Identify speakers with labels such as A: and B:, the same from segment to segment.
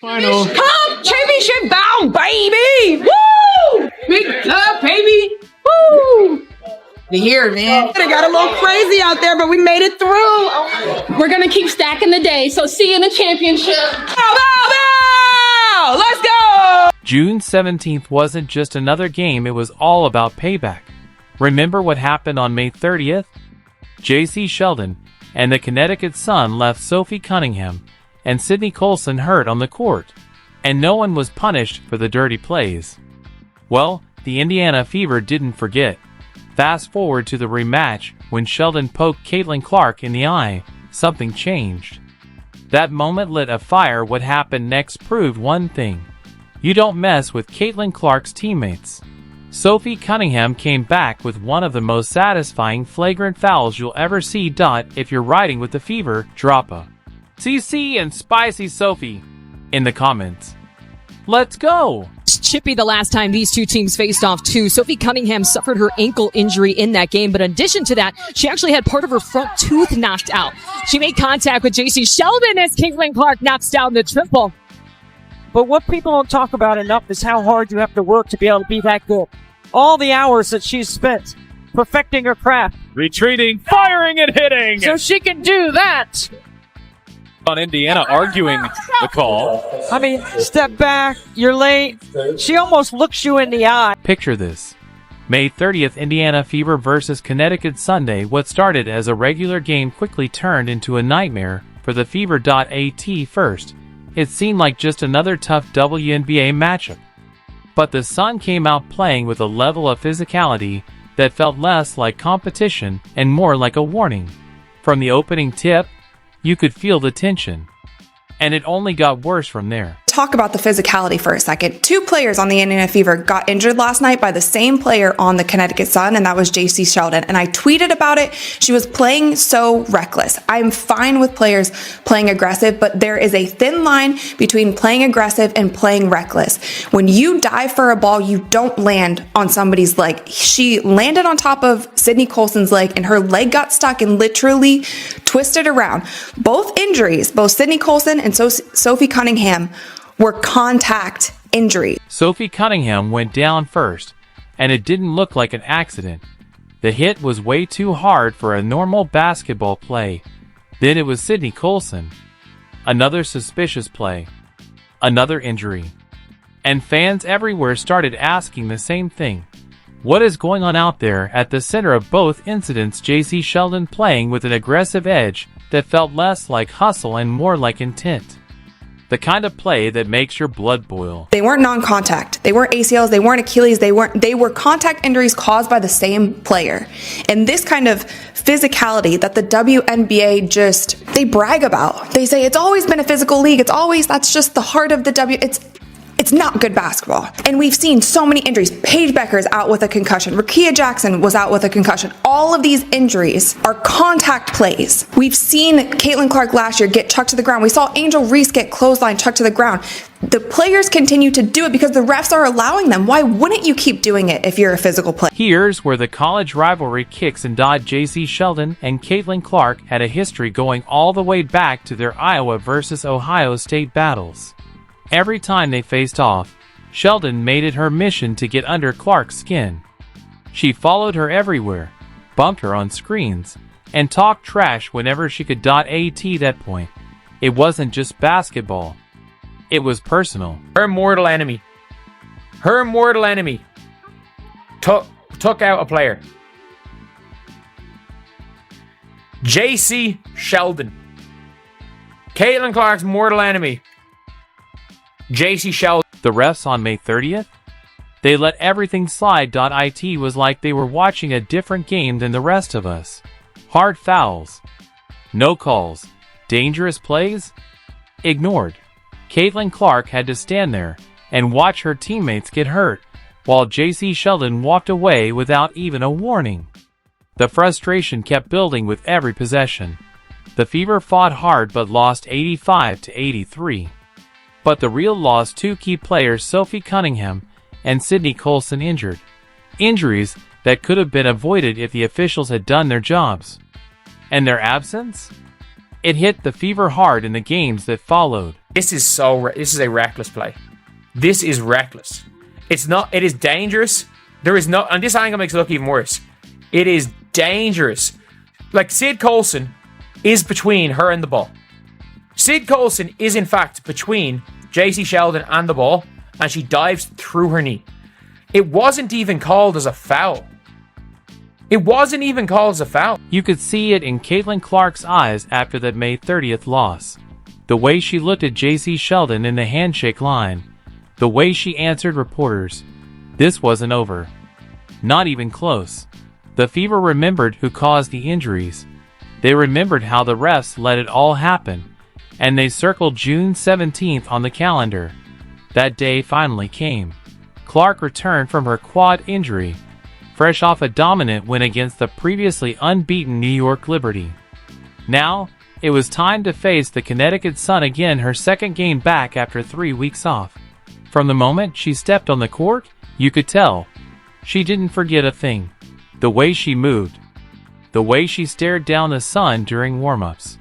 A: Final. Come, championship bound, baby! Woo! Big club, baby! Woo! You hear it, man. It got a little crazy out there, but we made it through.
B: We're gonna keep stacking the day, so see you in the championship.
A: Bow, bow, bow! Let's go!
C: June 17th wasn't just another game, it was all about payback. Remember what happened on May 30th? Jacy Sheldon and the Connecticut Sun left Sophie Cunningham and Sydney Colson hurt on the court, and no one was punished for the dirty plays. Well, the Indiana Fever didn't forget. Fast forward to the rematch when Sheldon poked Caitlin Clark in the eye, something changed. That moment lit a fire. What happened next proved one thing. You don't mess with Caitlin Clark's teammates. Sophie Cunningham came back with one of the most satisfying flagrant fouls you'll ever see. If you're riding with the Fever, drop a CC and Spicy Sophie in the comments. Let's go!
D: Chippy the last time these two teams faced off too. Sophie Cunningham suffered her ankle injury in that game, but in addition to that, she actually had part of her front tooth knocked out. She made contact with Jacy Sheldon as Caitlin Clark knocks down the triple.
E: But what people don't talk about enough is how hard you have to work to be able to be that good. All the hours that she's spent perfecting her craft.
F: Retreating, firing, and hitting!
E: So she can do that!
F: On Indiana arguing the call.
E: I mean, step back, you're late. She almost looks you in the eye.
C: Picture this. May 30th, Indiana Fever versus Connecticut Sunday. What started as a regular game quickly turned into a nightmare for the Fever. At first, it seemed like just another tough WNBA matchup. But the Sun came out playing with a level of physicality that felt less like competition and more like a warning. From the opening tip, you could feel the tension. And it only got worse from there.
G: Talk about the physicality for a second. Two players on the Indiana Fever got injured last night by the same player on the Connecticut Sun, and that was Jacy Sheldon. And I tweeted about it. She was playing so reckless. I'm fine with players playing aggressive, but there is a thin line between playing aggressive and playing reckless. When you dive for a ball, you don't land on somebody's leg. She landed on top of Sydney Colson's leg, and her leg got stuck and literally twisted around. Both injuries, both Sydney Colson and Sophie Cunningham, were contact injuries.
C: Sophie Cunningham went down first, and it didn't look like an accident. The hit was way too hard for a normal basketball play. Then it was Sydney Colson. Another suspicious play. Another injury. And fans everywhere started asking the same thing. What is going on out there? At the center of both incidents, Jacy Sheldon playing with an aggressive edge that felt less like hustle and more like intent. The kind of play that makes your blood boil.
G: They weren't non-contact. They weren't ACLs. They weren't Achilles. They were contact injuries caused by the same player. And this kind of physicality that the WNBA they brag about. They say it's always been a physical league. That's just the heart of the It's not good basketball. And we've seen so many injuries. Paige Becker's out with a concussion. Rakia Jackson was out with a concussion. All of these injuries are contact plays. We've seen Caitlin Clark last year get chucked to the ground. We saw Angel Reese get clothesline chucked to the ground. The players continue to do it because the refs are allowing them. Why wouldn't you keep doing it if you're a physical player?
C: Here's where the college rivalry kicks in. Jacy Sheldon and Caitlin Clark had a history going all the way back to their Iowa versus Ohio State battles. Every time they faced off, Sheldon made it her mission to get under Clark's skin. She followed her everywhere, bumped her on screens, and talked trash whenever she could. At that point, it wasn't just basketball. It was personal.
H: Her mortal enemy took out a player. Jacy Sheldon. Caitlin Clark's mortal enemy. Jacy Sheldon.
C: The refs on May 30th? They let everything slide. It was like they were watching a different game than the rest of us. Hard fouls. No calls. Dangerous plays? Ignored. Caitlin Clark had to stand there and watch her teammates get hurt, while Jacy Sheldon walked away without even a warning. The frustration kept building with every possession. The Fever fought hard but lost 85-83. But the real loss: two key players, Sophie Cunningham and Sydney Colson, injured. Injuries that could have been avoided if the officials had done their jobs. And their absence? It hit the Fever hard in the games that followed.
H: This is a reckless play. This is reckless. It's not, it is dangerous. There is no, and this angle makes it look even worse. It is dangerous. Like, Sid Colson is between her and the ball. Sid Colson is, in fact, between Jacy Sheldon and the ball, and she dives through her knee. It wasn't even called as a foul. It wasn't even called as a foul.
C: You could see it in Caitlin Clark's eyes after that May 30th loss. The way she looked at Jacy Sheldon in the handshake line. The way she answered reporters. This wasn't over. Not even close. The Fever remembered who caused the injuries. They remembered how the refs let it all happen. And they circled June 17th on the calendar. That day finally came. Clark returned from her quad injury, fresh off a dominant win against the previously unbeaten New York Liberty. Now, it was time to face the Connecticut Sun again, her second game back after 3 weeks off. From the moment she stepped on the court, you could tell. She didn't forget a thing. The way she moved. The way she stared down the sun during warm-ups.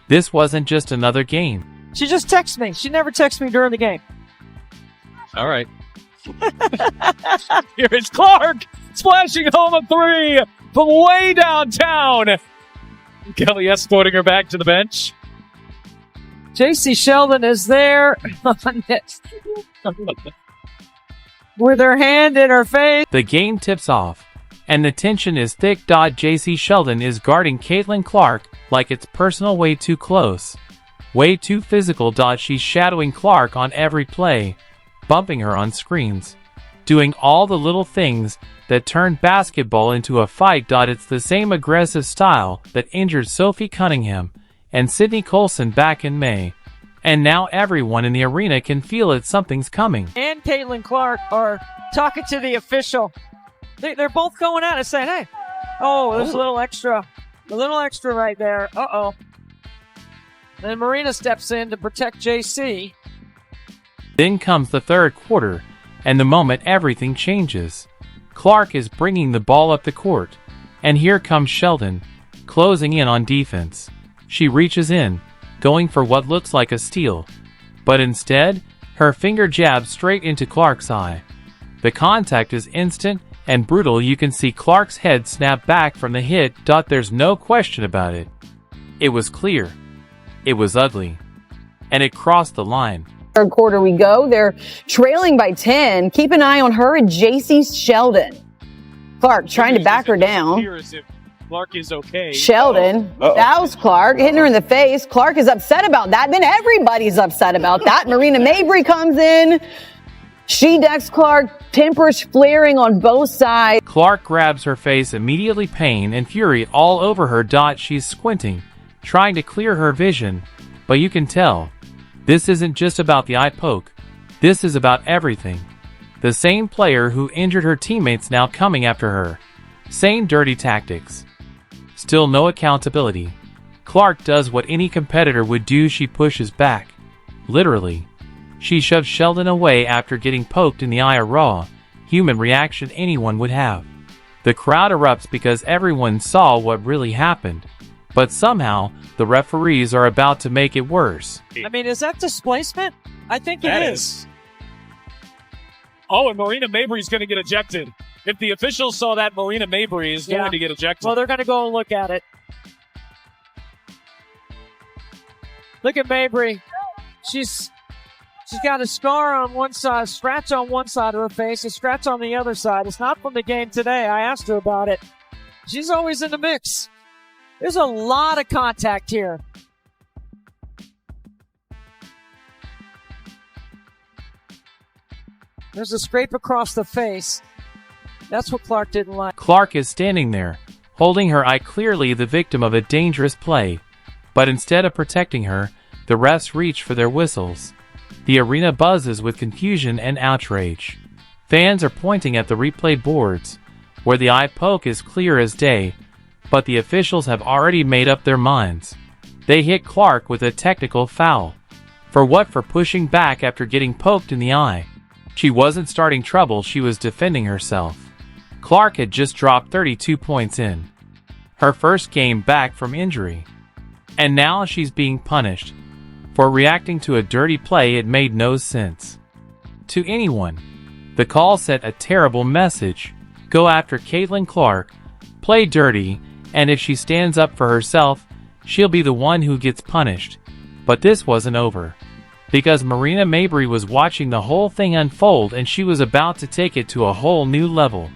C: This wasn't just another game.
E: She just texts me. She never texts me during the game.
F: All right. Here is Clark splashing home a three from way downtown. Kelly escorting her back to the bench.
E: Jacy Sheldon is there with her hand in her face.
C: The game tips off, and the tension is thick. Jacy Sheldon is guarding Caitlin Clark like it's personal, way too close, way too physical. She's shadowing Clark on every play, bumping her on screens, doing all the little things that turned basketball into a fight. It's the same aggressive style that injured Sophie Cunningham and Sydney Colson back in May. And now everyone in the arena can feel it. Something's coming.
E: And Caitlin Clark are talking to the official. They're both going at it saying, hey, oh, there's a little extra right there. Uh-oh. Then Marina steps in to protect JC.
C: Then comes the third quarter, and the moment everything changes. Clark is bringing the ball up the court, and here comes Sheldon, closing in on defense. She reaches in, going for what looks like a steal, but instead, her finger jabs straight into Clark's eye. The contact is instant and brutal. You can see Clark's head snap back from the hit. There's no question about it. It was clear. It was ugly. And it crossed the line.
I: Third quarter we go. They're trailing by 10. Keep an eye on her and Jacy Sheldon. Clark trying to back her down.
F: Clark is okay.
I: Sheldon, that was Clark, hitting her in the face. Clark is upset about that. Then everybody's upset about that. Marina Mabrey comes in. She decks Clark, tempers flaring on both sides.
C: Clark grabs her face, immediately pain and fury all over her. She's squinting, trying to clear her vision, but you can tell. This isn't just about the eye poke. This is about everything. The same player who injured her teammates now coming after her. Same dirty tactics. Still no accountability. Clark does what any competitor would do. She pushes back. Literally. She shoves Sheldon away after getting poked in the eye, a raw, human reaction anyone would have. The crowd erupts because everyone saw what really happened. But somehow, the referees are about to make it worse.
E: I mean, is that displacement? I think it is.
F: Oh, and Marina Mabrey is going to get ejected. If the officials saw that, Marina Mabrey is going to get ejected.
E: Well, they're going to go and look at it. Look at Mabrey. She's got a scar on one side, a scratch on one side of her face, a scratch on the other side. It's not from the game today. I asked her about it. She's always in the mix. There's a lot of contact here. There's a scrape across the face. That's what Clark didn't like.
C: Clark is standing there, holding her eye, clearly the victim of a dangerous play. But instead of protecting her, the refs reach for their whistles. The arena buzzes with confusion and outrage. Fans are pointing at the replay boards, where the eye poke is clear as day, but the officials have already made up their minds. They hit Clark with a technical foul. For what? For pushing back after getting poked in the eye. She wasn't starting trouble, she was defending herself. Clark had just dropped 32 points in her first game back from injury. And now she's being punished. For reacting to a dirty play, it made no sense to anyone. The call sent a terrible message. Go after Caitlin Clark, play dirty, and if she stands up for herself, she'll be the one who gets punished. But this wasn't over, because Marina Mabrey was watching the whole thing unfold and she was about to take it to a whole new level.